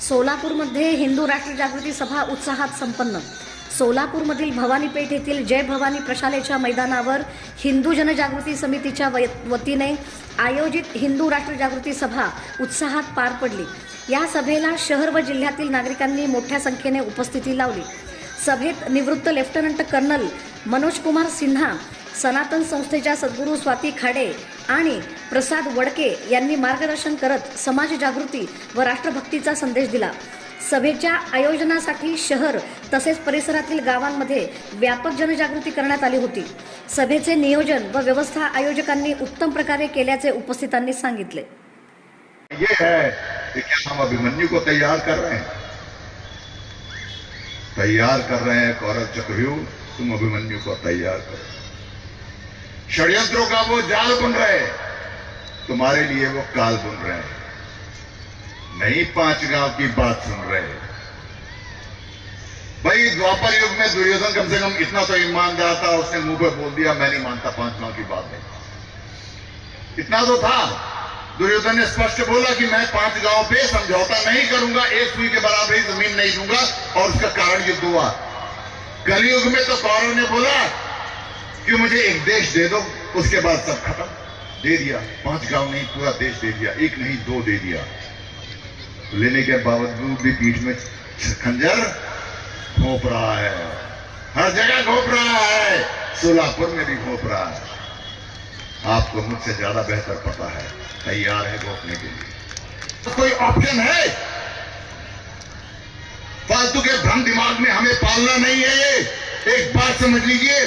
सोलापूरमध्ये हिंदू राष्ट्र जागृती सभा उत्साहात संपन्न। सोलापूरमधील भवानीपेठ येथील जय भवानी प्रशालेच्या मैदानावर हिंदू जनजागृती समितीच्या वतीने आयोजित हिंदू राष्ट्र जागृती सभा उत्साहात पार पडली। या सभेला शहर व जिल्ह्यातील नागरिकांनी मोठ्या संख्येने उपस्थिती लावली। सभेत निवृत्त लेफ्टनंट कर्नल मनोज कुमार सिन्हा, सनातन संस्थेच्या सद्गुरू स्वाती खाडे आणि प्रसाद वडके यांनी मार्गदर्शन करत समाज जागृती व राष्ट्रभक्तीचा संदेश दिला। सभेच्या आयोजनासाठी शहर तसेच परिसरातील गावांमध्ये व्यापक जनजागृती करण्यात आली होती। सभेचे नियोजन व व्यवस्था आयोजकांनी उत्तम प्रकारे केल्याचे उपस्थितांनी सांगितले। ये है कि क्या हम अभिमन्यु को तैयार कर रहे हैं कौरव चक्रव्यूह, तुम अभिमन्यु को तैयार करो। षड्यंत्रों का वो जाल बुन रहे, तुम्हारे लिए वो काल बुन रहे हैं। नहीं 5 गांव की बात सुन रहे। भाई द्वापर युग में दुर्योधन कम से कम इतना तो ईमानदार था, उसने मुंह पे बोल दिया मैं नहीं मानता 5 गांव की बात नहीं। इतना तो था। दुर्योधन ने स्पष्ट बोला कि मैं 5 गांव पे समझौता नहीं करूंगा, एक सुई के बराबर ही जमीन नहीं दूंगा, और उसका कारण युद्ध हुआ। कलयुग में तो कौरव ने बोला कि मुझे एक देश दे दो, उसके बाद सब खत्म। दे दिया, 5 गांव नहीं पूरा देश दे दिया, 1 नहीं 2 दे दिया। लेने के बावजूद भी पीठ में खंजर घोंप रहा है, हर जगह घोंप रहा है, सोलापुर में भी घोंप रहा है। आपको मुझसे ज्यादा बेहतर पता है, तैयार है घोंपने के लिए। तो कोई ऑप्शन है? फालतू के भ्रम दिमाग में हमें पालना नहीं है। एक बात समझ लीजिए,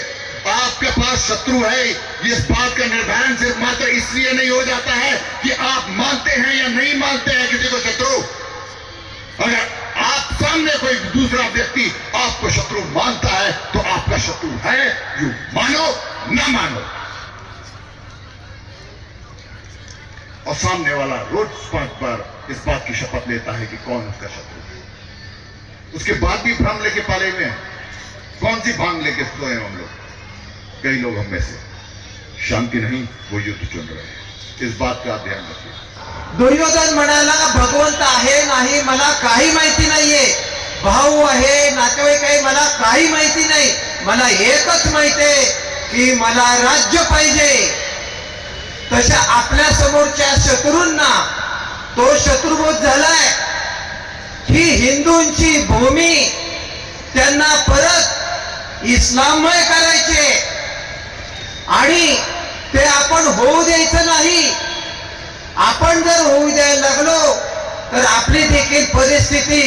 आपके पास शत्रु है, इस बात का निर्धारण सिर्फ मात्र इसलिए नहीं हो जाता है कि आप मानते हैं या नहीं मानते हैं किसी को शत्रु। अगर आप सामने कोई दूसरा व्यक्ति आपको शत्रु मानता है तो आपका शत्रु है, यू मानो ना मानो। और सामने वाला रोज 5 बार इस बात की शपथ लेता है कि कौन उसका शत्रु है, उसके बाद भी भ्रम लेके पाले हुए हैं। कौन सी भांग लेके सोए हम लोग? कई लोग हम में से शांति नहीं, वो युद्ध चुन रहे हैं। इस बात का ध्यान रखिए। दुर्योधन म्हणाला भगवंत आहे नाही मला काही माहिती नाहीये, भाऊ आहे नातेवाईक आहे मला काही माहिती नाही, मला एकच माहिती आहे की मला राज्य पाहिजे। तशा आपल्या समोरच्या शत्रूंना तो शत्रुबोध झालाय। ही हिंदूंची भूमी त्यांना परत इस्लाममय करायचे आणि ते आपण होऊ द्यायचं नाही। आपण जर होऊ द्यायला लागलो तर आपली देखील परिस्थिती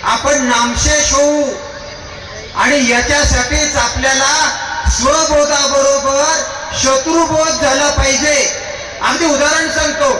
आपण नामशेष होऊ, आणि याच्यासाठीच आपल्याला स्वबोधाबरोबर शत्रुबोध झाला पाहिजे। अगदी उदाहरण सांगतो।